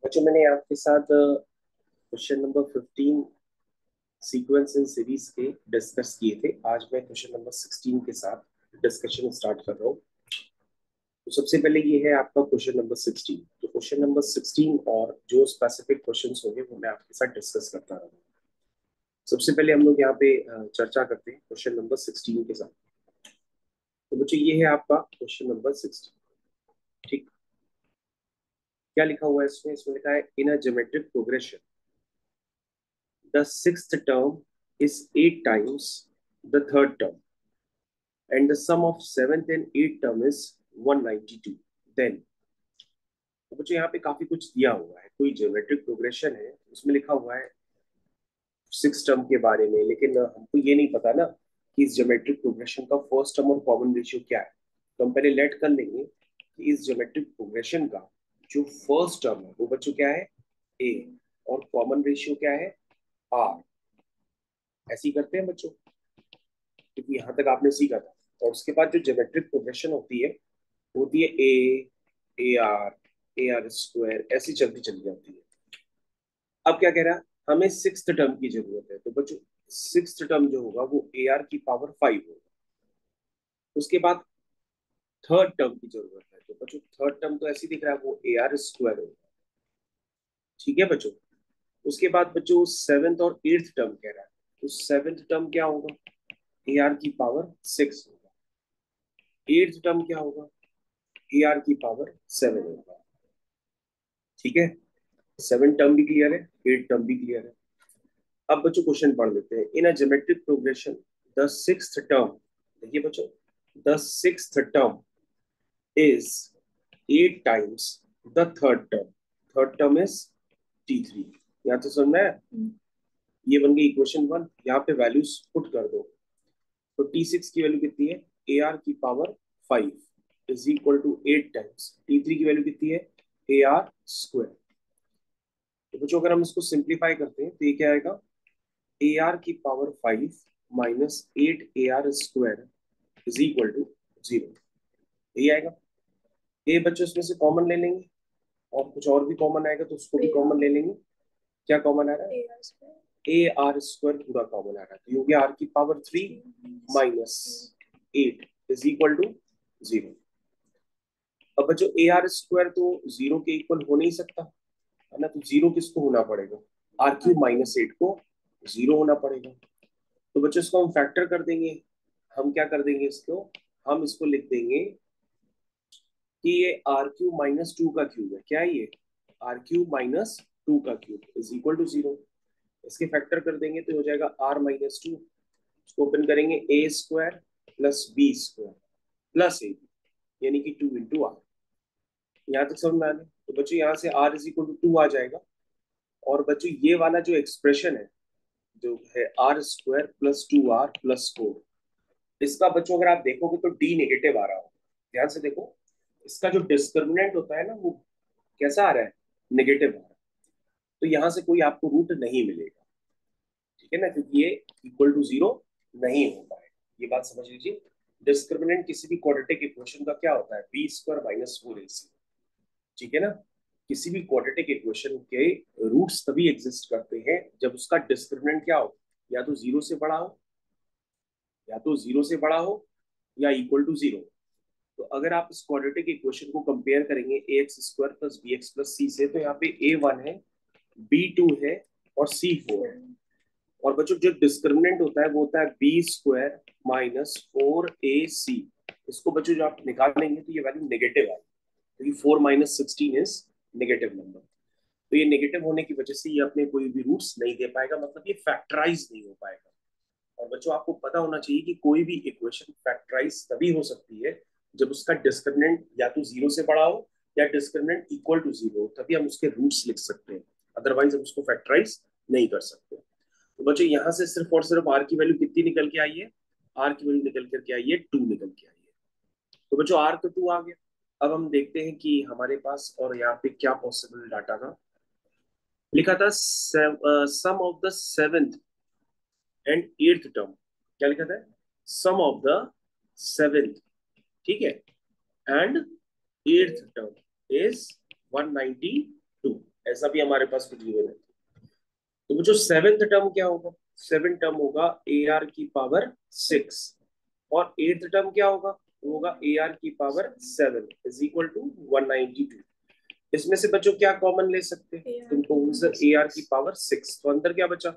बच्चों मैंने आपके साथ question number 15 sequence in series के डिस्कस किए थे। आज मैं क्वेश्चन नंबर 16 के साथ डिस्कशन स्टार्ट कर रहा हूँ। तो सबसे पहले ये है आपका क्वेश्चन नंबर 16। तो क्वेश्चन नंबर 16 और जो स्पेसिफिक क्वेश्चंस होंगे वो मैं आपके साथ डिस्कस करता रहूँगा। सबसे पहले हम लोग यहाँ पे चर्चा करते हैं क्वेश्चन नंबर 16 के साथ। तो बच्चों ये है आपका क्वेश्चन नंबर 16। ठीक, क्या लिखा हुआ है इसमें? इसमें लिखा है in a geometric progression the sixth term is 8 times the third term and the sum of seventh and eighth term is 192. Then तो बच्चों यहाँ पे काफी कुछ दिया हुआ है, कोई ज्योमेट्रिक प्रोग्रेशन है, उसमें लिखा हुआ है सिक्स टर्म के बारे में, लेकिन हमको ये नहीं पता ना कि इस ज्योमेट्रिक प्रोग्रेशन का फर्स्ट टर्म और कॉमन रेशियो क्या है। तो हम पहले लेट कर लेंगे कि इस ज्योमेट्रिक प्रोग्रेशन का जो फर्स्ट टर्म है वो बच्चों क्या है? ए, और कॉमन रेशियो क्या है? आर। ऐसे ही करते हैं बच्चों, क्योंकि यहाँ तक आपने सीखा था। और उसके बाद जो ज्योमेट्रिक प्रोग्रेशन होती है ए आर स्क्वायर, ऐसी चलती चली जाती है। अब क्या कह रहा है? हमें सिक्स्थ टर्म की जरूरत है। तो बच्चों सिक्स्थ टर्म जो होगा वो ए आर की पावर 5 होगा। उसके बाद थर्ड टर्म की जरूरत है। तो बच्चों थर्ड टर्म तो ऐसे दिख रहा है, वो ए आर स्क्वायर होगा। ठीक है बच्चों। उसके बाद बच्चों सेवेंथ और एट्थ टर्म कह रहा है। तो सेवेंथ टर्म क्या होगा? ए आर की पावर 6 होगा। एट्थ टर्म क्या होगा? ए आर की पावर 7 होगा। ठीक है, सेवन टर्म भी क्लियर है, एट टर्म भी क्लियर है। अब बच्चों क्वेश्चन पढ़ लेते हैं। In a geometric progression the sixth term, देखिए बच्चों, the sixth term is 8 times the third term. Third term is T3। यहाँ तो समझ में आया? ये बन गई इक्वेशन 1। यहाँ पे वैल्यूज पुट कर दो। तो T6 की वैल्यू कितनी है? ए आर की power 5 is equal to 8 times T3 की वैल्यू कितनी है? A r square. तो बच्चों अगर हम इसको सिंप्लीफाई करते हैं तो ये क्या आएगा? ए आर की power 5 minus 8 a r square is equal to 0। यही आएगा। ये बच्चों इसमें से कॉमन ले लेंगे, और कुछ और भी कॉमन आएगा तो उसको भी कॉमन ले लेंगे। क्या कॉमन आ रहा है? ए आर स्क्वायर पूरा कॉमन आ रहा है। तो ये हो गया आर की power 3 minus 8 is equal to 0। अब बच्चों ए आर स्क्वायर तो 0 के इक्वल हो नहीं सकता है ना। तो 0 किसको होना पड़ेगा? आर क्यूब माइनस 8 को 0 होना पड़ेगा। तो बच्चों इसको हम फैक्टर कर देंगे। हम क्या कर देंगे इसको? हम इसको लिख देंगे कि ये आर क्यूब माइनस 2 का क्यूब है। क्या है ये? आर क्यूब माइनस 2 का क्यूब इज इक्वल टू 0। इसके फैक्टर कर देंगे तो हो जाएगा आर माइनस 2। इसको ओपन करेंगे, A square plus B square plus A, यानी कि 2 इंटू आर। यहाँ तक समझ में आ गया? तो बच्चों यहाँ से आर इज इक्वल टू 2 आ जाएगा। और बच्चों ये वाला जो एक्सप्रेशन है जो है r square plus 2 r plus 4, इसका बच्चों अगर आप देखोगे तो डी नेगेटिव आ रहा होगा। ध्यान से देखो, इसका जो डिस्क्रिमिनेंट होता है ना वो कैसा आ रहा है? नेगेटिव आ रहा है। तो यहाँ से कोई आपको रूट नहीं मिलेगा। ठीक है ना, क्योंकि ये इक्वल टू 0 नहीं होता है। ये बात समझ लीजिए। डिस्क्रिमिनेंट किसी भी क्वाड्रेटिक इक्वेशन का क्या होता है? B square minus 4ac। ठीक है ना। किसी भी क्वाड्रेटिक इक्वेशन के रूट्स तभी एग्जिस्ट करते हैं जब उसका डिस्क्रिमिनेंट क्या हो? या तो 0 से बड़ा हो, या तो 0 से बड़ा हो, या इक्वल टू 0। तो अगर आप इस क्वाड्रेटिक इक्वेशन को कंपेयर करेंगे A X square plus B X plus C से, तो यहाँ पे A1 है, B2 है और C4 है। और बच्चों जो डिस्क्रिमिनेंट होता है वो होता है बी स्क्वायर माइनस 4ac। इसको बच्चों जो आप निकालेंगे तो ये वैल्यू नेगेटिव आएगी, क्योंकि 4 माइनस 16 इज नेगेटिव नंबर। तो ये नेगेटिव होने की वजह से ये अपने कोई भी रूट्स नहीं दे पाएगा, मतलब ये फैक्टराइज नहीं हो पाएगा। और बच्चों आपको पता होना चाहिए कि कोई भी इक्वेशन फैक्टराइज तभी हो सकती है जब उसका डिस्क्रिमिनेंट या तो 0 से बड़ा हो या डिस्क्रिमिनेंट इक्वल टू 0 हो, तभी हम उसके रूट्स लिख सकते हैं। अदरवाइज हम उसको फैक्टराइज नहीं कर सकते। तो बच्चों यहाँ से सिर्फ और सिर्फ आर की वैल्यू कितनी निकल के आई है? आर की वैल्यू निकल करके आई है 2 निकल के आई है। तो बच्चों आर का 2 आ गया। अब हम देखते हैं कि हमारे पास और यहाँ पे क्या पॉसिबल डाटा था। लिखा था sum of the seventh and eighth term. क्या लिखा था? सम ऑफ द सेवेंथ, ठीक है, एंड एट्थ टर्म इज 192। ऐसा भी हमारे पास कुछ गिवन है। तो जो सेवेंथ टर्म क्या होगा, सेवेंथ टर्म होगा ए आर की पावर 6, और एट्थ टर्म क्या होगा, वो होगा ए आर की पावर 7 इज इक्वल टू 192। इसमें से बच्चों क्या कॉमन ले सकते हैं, तुमको आंसर ए आर की पावर 6, तो अंदर क्या बचा,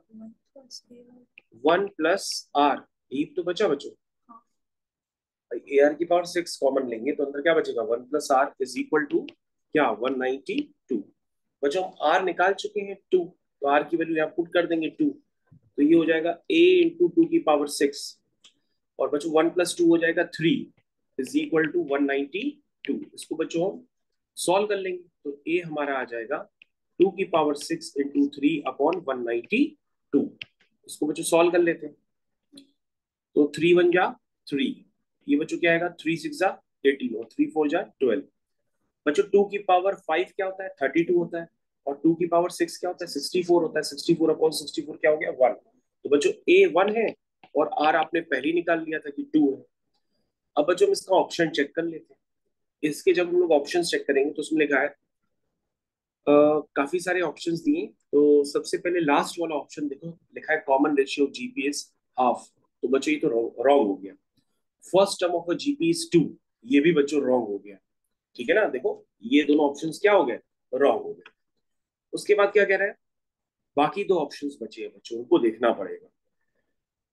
1 प्लस आर, ये तो बचा बच्चों, ए आर की पावर 6 कॉमन लेंगे तो अंदर क्या बचेगा, 1 plus r is equal to क्या, 192। बच्चों हम आर निकाल चुके हैं 2, तो आर की वैल्यू यहाँ पुट कर देंगे 2, तो ये हो जाएगा a इंटू टू की पावर 6, और बच्चों 1 प्लस 2 हो जाएगा 3 इज इक्वल टू 192। इसको बच्चों हम सॉल्व कर लेंगे, तो a हमारा आ जाएगा 2 की पावर 6 इंटू 3 अपॉन 192। इसको बच्चों सॉल्व कर लेते हैं, तो 3 1 जा 3, ये बच्चों क्या आएगा, 3 6 जा 18 और 3 4 जा 12। बच्चों 2 की पावर 5 क्या होता है, 32 होता है, और 2 की पावर 6 क्या होता है, 64 होता है। 64 अपॉन 64 क्या हो गया, 1। तो बच्चों a 1 है और r आपने पहले ही निकाल लिया था कि 2 है। अब बच्चों हम इसका ऑप्शन चेक कर लेते हैं। इसके जब हम लोग ऑप्शन चेक करेंगे तो उसमें लिखा है काफी सारे ऑप्शंस दिए, तो सबसे पहले लास्ट वाला ऑप्शन देखो, लिखा है common ratio of GPS half, तो बच्चों ये तो रॉन्ग हो गया। First term of a GP is 2, ये भी बच्चों रॉन्ग हो गया। ठीक है ना, देखो ये दोनों ऑप्शंस क्या हो गए, रॉन्ग हो गए। उसके बाद क्या कह रहा है, बाकी दो ऑप्शंस बचे हैं बच्चों, उनको देखना पड़ेगा।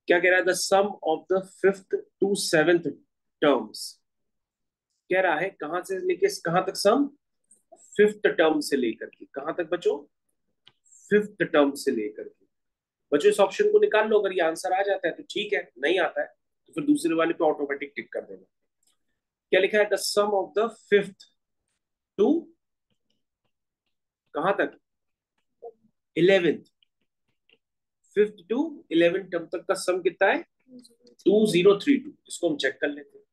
क्या कह रहा है, the sum of the fifth to seventh terms, कह रहा है कहां से लेके कहां तक सम, फिफ्थ टर्म से लेकर के कहां तक बच्चों, फिफ्थ टर्म से लेकर के। बच्चों इस ऑप्शन को निकाल लो, अगर ये आंसर आ जाता है तो ठीक है, नहीं आता है तो फिर दूसरे वाले पे ऑटोमेटिक टिक कर देना। क्या लिखा है, the sum of the fifth to कहां तक, 11th, फिफ्थ टू 11 टर्म तक का सम कितना है, 2032। इसको हम चेक कर लेते हैं।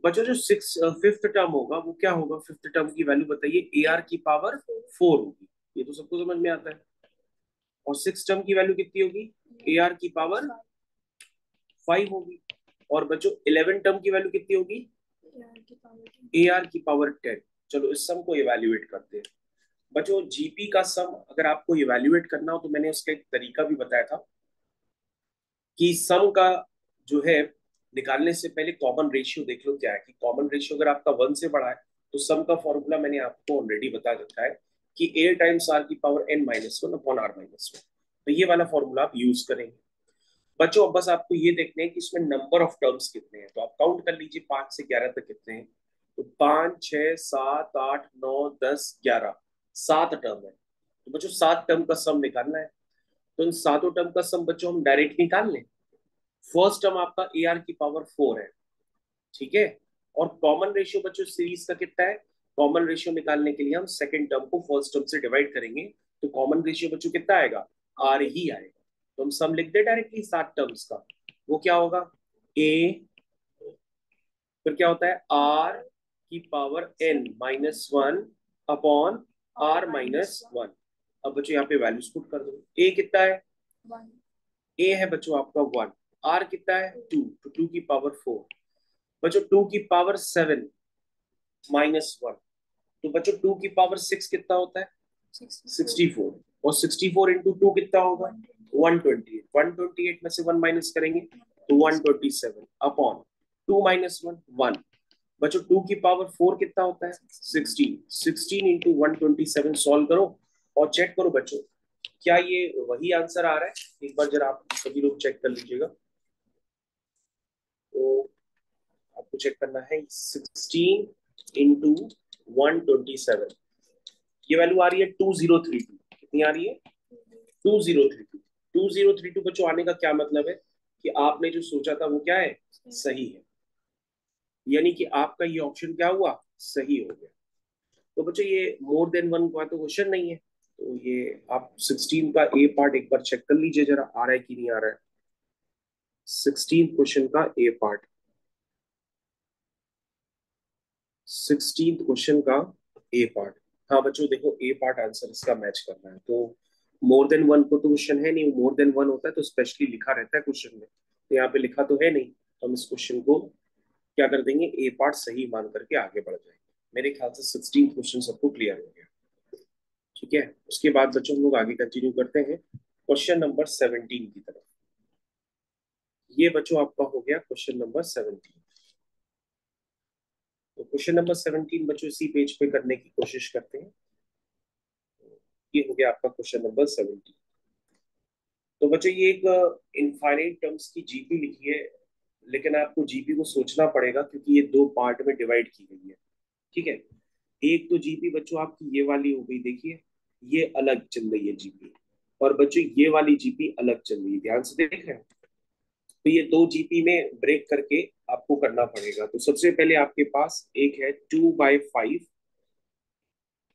बच्चों जो फिफ्थ टर्म होगा वो क्या होगा, फिफ्थ टर्म की वैल्यू बताइए, ए आर की पावर 4 होगी, ये तो सबको समझ में आता है। और सिक्स टर्म की वैल्यू कितनी होगी, ए आर की पावर 5 होगी। और बच्चों 11 टर्म की वैल्यू कितनी होगी, ए आर की पावर 10। चलो इस सम को इवेल्युएट करते हैं। बच्चों जीपी का सम अगर आपको इवेल्युएट करना हो तो मैंने उसका एक तरीका भी बताया था कि सम का जो है निकालने से पहले कॉमन रेशियो देख लो क्या है, कि कॉमन रेशियो अगर आपका 1 से बड़ा है तो सम का फॉर्मूला मैंने आपको ऑलरेडी बता रखा है कि a टाइम्स आर की power n minus one upon r minus one, तो ये वाला फॉर्मूला आप यूज करेंगे। बच्चों अब बस आपको ये देखना है कि इसमें नंबर ऑफ टर्म्स कितने हैं, तो आप काउंट कर लीजिए 5 से 11 तक कितने हैं। तो 5 6 7 8 9 10 11, 7 टर्म है। तो बच्चों 7 टर्म का सम निकालना है, तो इन सातों टर्म का सम बच्चों हम डायरेक्ट निकाल लें। फर्स्ट टर्म आपका ए आर की पावर 4 है, ठीक है। और कॉमन रेशियो बच्चों सीरीज का कितना है, कॉमन रेशियो निकालने के लिए हम सेकंड टर्म को फर्स्ट टर्म से डिवाइड करेंगे, तो कॉमन रेशियो बच्चों कितना आएगा, आर ही आएगा। तो हम सम लिख दे डायरेक्टली 7 टर्म्स का, वो क्या होगा, ए, फिर क्या होता है आर की power n minus one upon r minus one. अब बच्चों यहाँ पे वैल्यूज पुट कर दो, ए कितना है, ए है बच्चों आपका 1, आर कितना है 2, तो 2 की पावर 4। बच्चों 2 की पावर 7 माइनस वन, तो बच्चों 2 की पावर 6 कितना होता है, 64, और 64 इंटू 2 कितना होगा, 128। 128 में से 1 माइनस करेंगे तो 127 अपॉन 2 माइनस वन 1। बच्चों 2 की पावर 4 कितना होता है, 16। 16 इंटू 127 सॉल्व करो और चेक करो बच्चों क्या ये वही आंसर आ रहा है, एक बार जरा आप सभी लोग चेक कर लीजिएगा। तो आपको चेक करना है 16 इंटू 127, ये वैल्यू आ रही है 2032। कितनी आ रही है, 2032। 2032 बच्चों आने का क्या मतलब है कि आपने जो सोचा था वो क्या है, सही है, यानी कि आपका ये ऑप्शन क्या हुआ, सही हो गया। तो बच्चों ये मोर देन वन का तो क्वेश्चन नहीं है, तो ये आप 16 का ए पार्ट एक बार चेक कर लीजिए जरा, आ रहा है कि नहीं आ रहा है। 16 क्वेश्चन का ए पार्ट, 16 क्वेश्चन का ए पार्ट, हाँ बच्चों देखो ए पार्ट आंसर इसका मैच करना है, तो मोर देन वन को तो क्वेश्चन है नहीं, मोर देन वन होता है तो स्पेशली लिखा रहता है क्वेश्चन में, तो यहाँ पे लिखा तो है नहीं, तो हम इस क्वेश्चन को क्या कर देंगे, ए पार्ट सही मान करके आगे बढ़ जाएंगे। मेरे ख्याल से 16 क्वेश्चन सबको क्लियर हो गया। ठीक है, उसके बाद बच्चों हम लोग आगे कंटिन्यू करते हैं क्वेश्चन नंबर 17 की तरफ। ये बच्चों आपका हो गया क्वेश्चन नंबर 17। तो क्वेश्चन नंबर 17 बच्चों इसी पेज पे करने की कोशिश करते हैं। ये हो गया आपका क्वेश्चन नंबर 17। तो बच्चों ये एक इनफाइनाइट टर्म्स की जीपी लिखी है, लेकिन आपको जीपी को सोचना पड़ेगा क्योंकि ये दो पार्ट में डिवाइड की गई है। ठीक है, एक तो जीपी बच्चों आपकी ये वाली हो गई, देखिए ये अलग चल रही है जीपी, और बच्चों ये वाली जीपी अलग चल रही है, ध्यान से देख रहे हैं। तो ये दो जीपी में ब्रेक करके आपको करना पड़ेगा। तो सबसे पहले आपके पास एक है 2/5,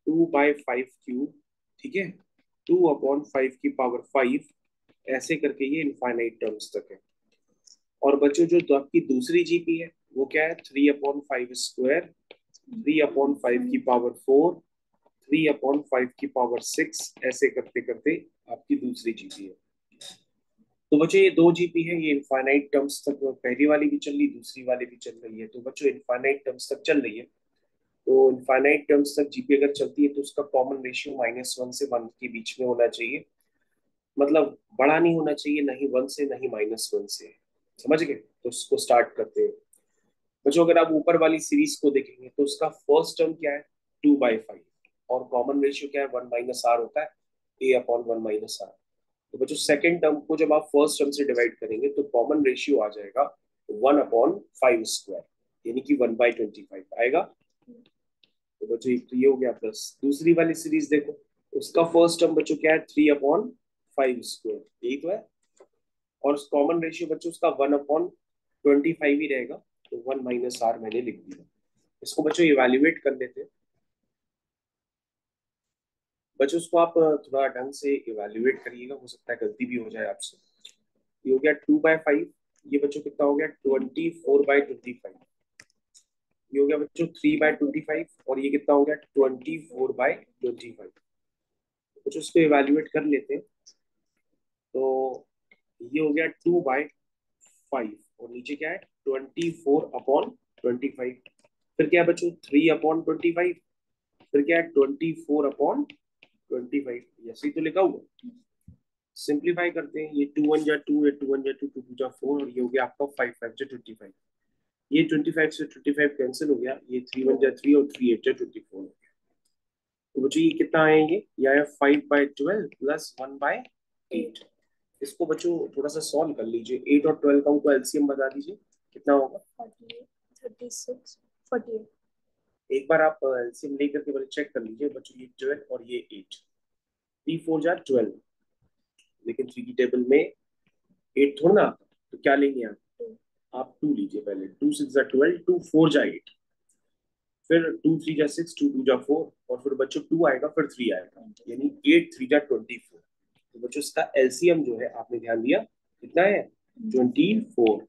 2/5 क्यूब, ठीक है, 2/5 की पावर 5, ऐसे करके ये इनफाइनाइट टर्म्स तक है। और बच्चों जो तो आपकी दूसरी जीपी है वो क्या है, 3/5 स्क्वायर, 3/5 की पावर 4, 3/5 की पावर 6, ऐसे करते करते आपकी दूसरी जीपी है। तो बच्चों ये दो जीपी है, ये इनफाइनाइट टर्म्स तक, पहली वाली भी चल रही, दूसरी वाली भी चल रही है। तो बच्चों इनफाइनाइट टर्म्स तक चल रही है, तो इनफाइनाइट टर्म्स तक जीपी अगर चलती है तो उसका कॉमन रेशियो -1 से 1 के बीच में होना चाहिए। मतलब बड़ा नहीं होना चाहिए, नहीं 1 से नहीं -1 से, समझ गए। तो उसको स्टार्ट करते हैं बच्चों। अगर आप ऊपर वाली सीरीज को देखेंगे तो उसका फर्स्ट टर्म क्या है, 2/5, और कॉमन रेशियो क्या है, 1 - r होता है, a/1 - r। तो बच्चों सेकंड टर्म को जब आप फर्स्ट टर्म से डिवाइड करेंगे तो कॉमन रेशियो आ जाएगा 1/5 स्क्वायर, यानी कि 1/25 आएगा। तो बच्चों ये हो गया प्लस। दूसरी वाली सीरीज देखो, उसका फर्स्ट टर्म बच्चों क्या है, 3/5 स्क्वायर, यही तो है। और कॉमन रेशियो बच्चों उसका 1/25 ही रहेगा, तो 1 - r मैंने लिख दिया। इसको बच्चों इवेल्युएट कर लेते हैं। बच्चों उसको आप थोड़ा ढंग से इवेल्युएट करिएगा, हो सकता है गलती भी हो जाए आपसे। ये हो गया 2/5, ये बच्चों कितना हो गया, 24/25। ये हो गया बच्चों 3/25, और ये कितना हो गया, 24/25। बच्चों उसको इवेल्युएट कर लेते हैं। तो ये हो गया 2/5, और नीचे क्या है, 24/25। फिर क्या है बच्चों, 3/25। फिर क्या है, 24/25, ऐसे ही तो लिखा हुआ। सिंप्लीफाई करते हैं, ये 2 1 जा 2, ये 2 1 जा 2, 2 2 जा 4, और ये हो गया आपका 5 5 जा 25। ये 25 से 25 कैंसिल हो गया, ये 3 1 जा 3, और 3 8 जा 24 हो गया। तो बच्चों ये कितना आएंगे, या 5/12 प्लस 1/8। इसको बच्चों थोड़ा सा सॉल्व कर लीजिए, 8 और 12 का हमको एलसीएम बता दीजिए कितना होगा। 48, 36, 48। एक बार आप एलसीएम लेकर के बच्चे चेक कर लीजिए बच्चों, ये 12 और ये 8, 3 4 जा 12, लेकिन 3 की टेबल में 8 थोड़ा ना आता, तो क्या लेंगे आप 2 लीजिए पहले, 2 6 जा 12, 2 4 जा 8, फिर 2 3 जा 6, 2 2 जा 4, और फिर बच्चों 2 आएगा, फिर 3 आएगा, यानी 8 3 जा 24। तो बच्चों इसका एलसीएम जो है आपने ध्यान दिया कितना है, 24।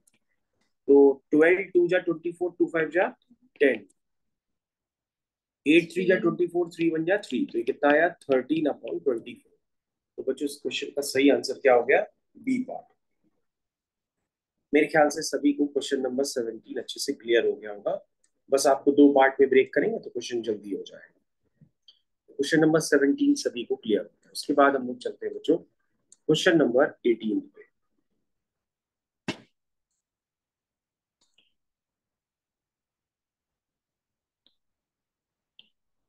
तो 12 2 जा 24, 2 5 जा 10, 8 3 जा 24, 3 1 जा 3, तो ये कितना आया, 13/24। तो बच्चों इस क्वेश्चन का सही आंसर क्या हो गया, बी पार्ट। मेरे ख्याल से सभी को क्वेश्चन नंबर 17 अच्छे से क्लियर हो गया होगा। बस आपको दो पार्ट में ब्रेक करेंगे तो क्वेश्चन जल्दी हो जाएगा। क्वेश्चन नंबर 17 सभी को क्लियर हो गया, उसके बाद हम लोग चलते हैं बच्चों क्वेश्चन नंबर 18 पे।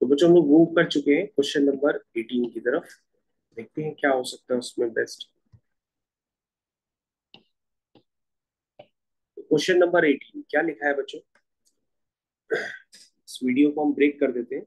तो बच्चों हम लोग मूव कर चुके हैं क्वेश्चन नंबर 18 की तरफ। देखते हैं क्या हो सकता है उसमें बेस्ट। क्वेश्चन नंबर 18 क्या लिखा है बच्चों, इस वीडियो को हम ब्रेक कर देते हैं।